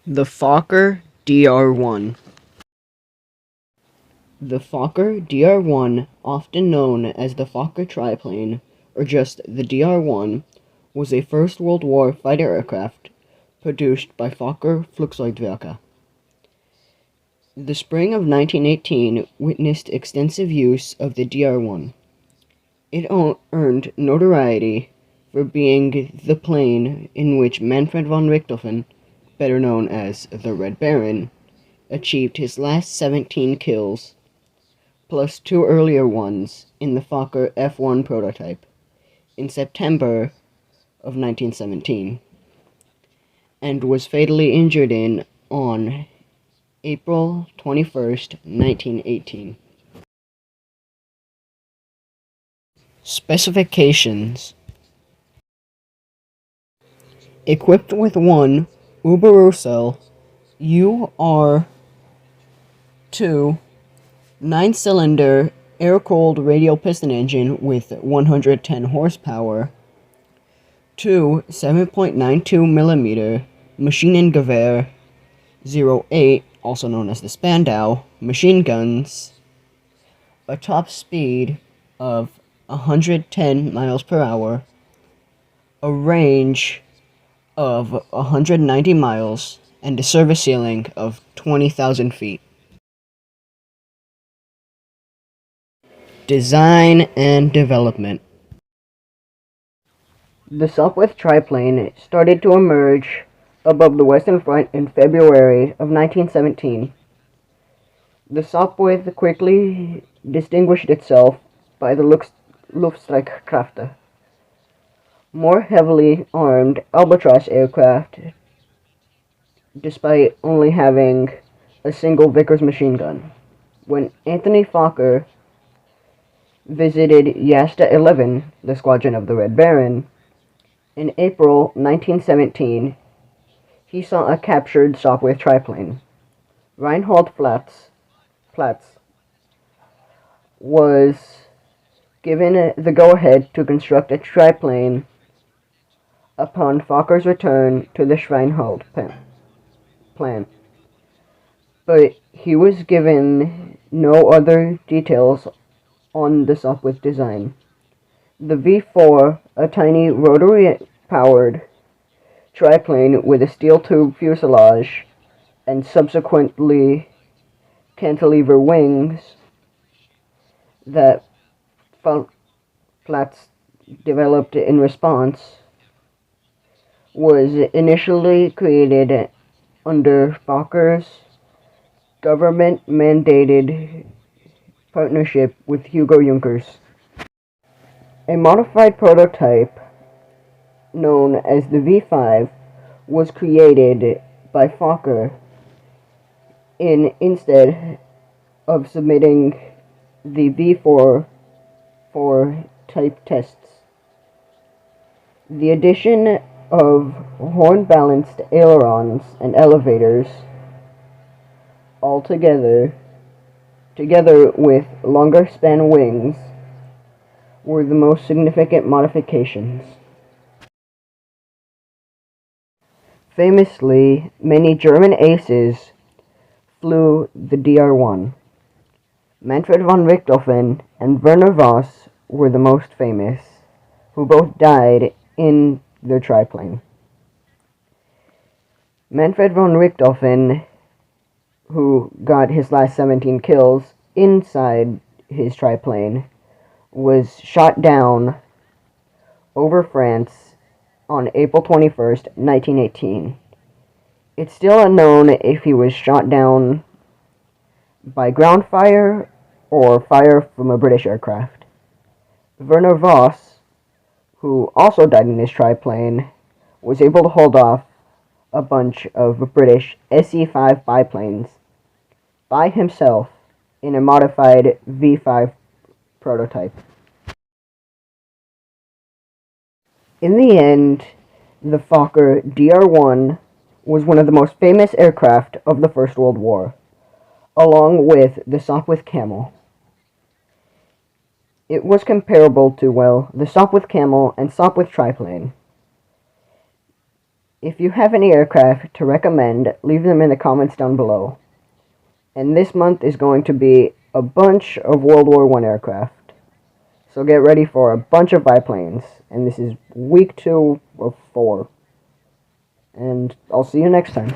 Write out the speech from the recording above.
The Fokker Dr.1. The Fokker Dr.1, often known as the Fokker triplane, or just the Dr.1, was a First World War fighter aircraft produced by Fokker Flugzeugwerke. The spring of 1918 witnessed extensive use of the Dr.1. It earned notoriety for being the plane in which Manfred von Richthofen, better known as the Red Baron, achieved his last 17 kills, plus 2 earlier ones in the Fokker F1 prototype, in September of 1917, and was fatally injured in on April 21st, 1918. Specifications: equipped with one Uberocell UR2 9-cylinder air-cooled radial piston engine with 110 horsepower, two 7.92mm Maschinengewehr 08, also known as the Spandau, machine guns, a top speed of 110 miles per hour, a range of 190 miles, and a service ceiling of 20,000 feet. Design and development. The Sopwith triplane started to emerge above the Western Front in February of 1917. The Sopwith quickly distinguished itself by the Luftstreitkräfte, more heavily armed Albatross aircraft, despite only having a single Vickers machine gun. When Anthony Fokker visited Yasta 11, the squadron of the Red Baron, in April 1917, he saw a captured Sopwith triplane. Reinhold Platz was given the go-ahead to construct a triplane upon Fokker's return to the Schweinhold plan, but he was given no other details on the Sopwith design. The V4, a tiny rotary-powered triplane with a steel tube fuselage and subsequently cantilever wings that Platz developed in response, was initially created under Fokker's government-mandated partnership with Hugo Junkers. A modified prototype known as the V5 was created by Fokker instead of submitting the V4 for type tests. The addition of horn-balanced ailerons and elevators together with longer span wings, were the most significant modifications. Famously, many German aces flew the Dr.1. Manfred von Richthofen and Werner Voss were the most famous, who both died in their triplane. Manfred von Richthofen, who got his last 17 kills inside his triplane, was shot down over France on April 21st, 1918. It's still unknown if he was shot down by ground fire or fire from a British aircraft. Werner Voss, who also died in his triplane, was able to hold off a bunch of British Se-5 biplanes by himself in a modified V5 prototype. In the end, the Fokker Dr.1 was one of the most famous aircraft of the First World War, along with the Sopwith Camel. It was comparable to, well, the Sopwith Camel and Sopwith triplane. If you have any aircraft to recommend, leave them in the comments down below. And this month is going to be a bunch of World War I aircraft. So get ready for a bunch of biplanes. And this is week 2 of 4. And I'll see you next time.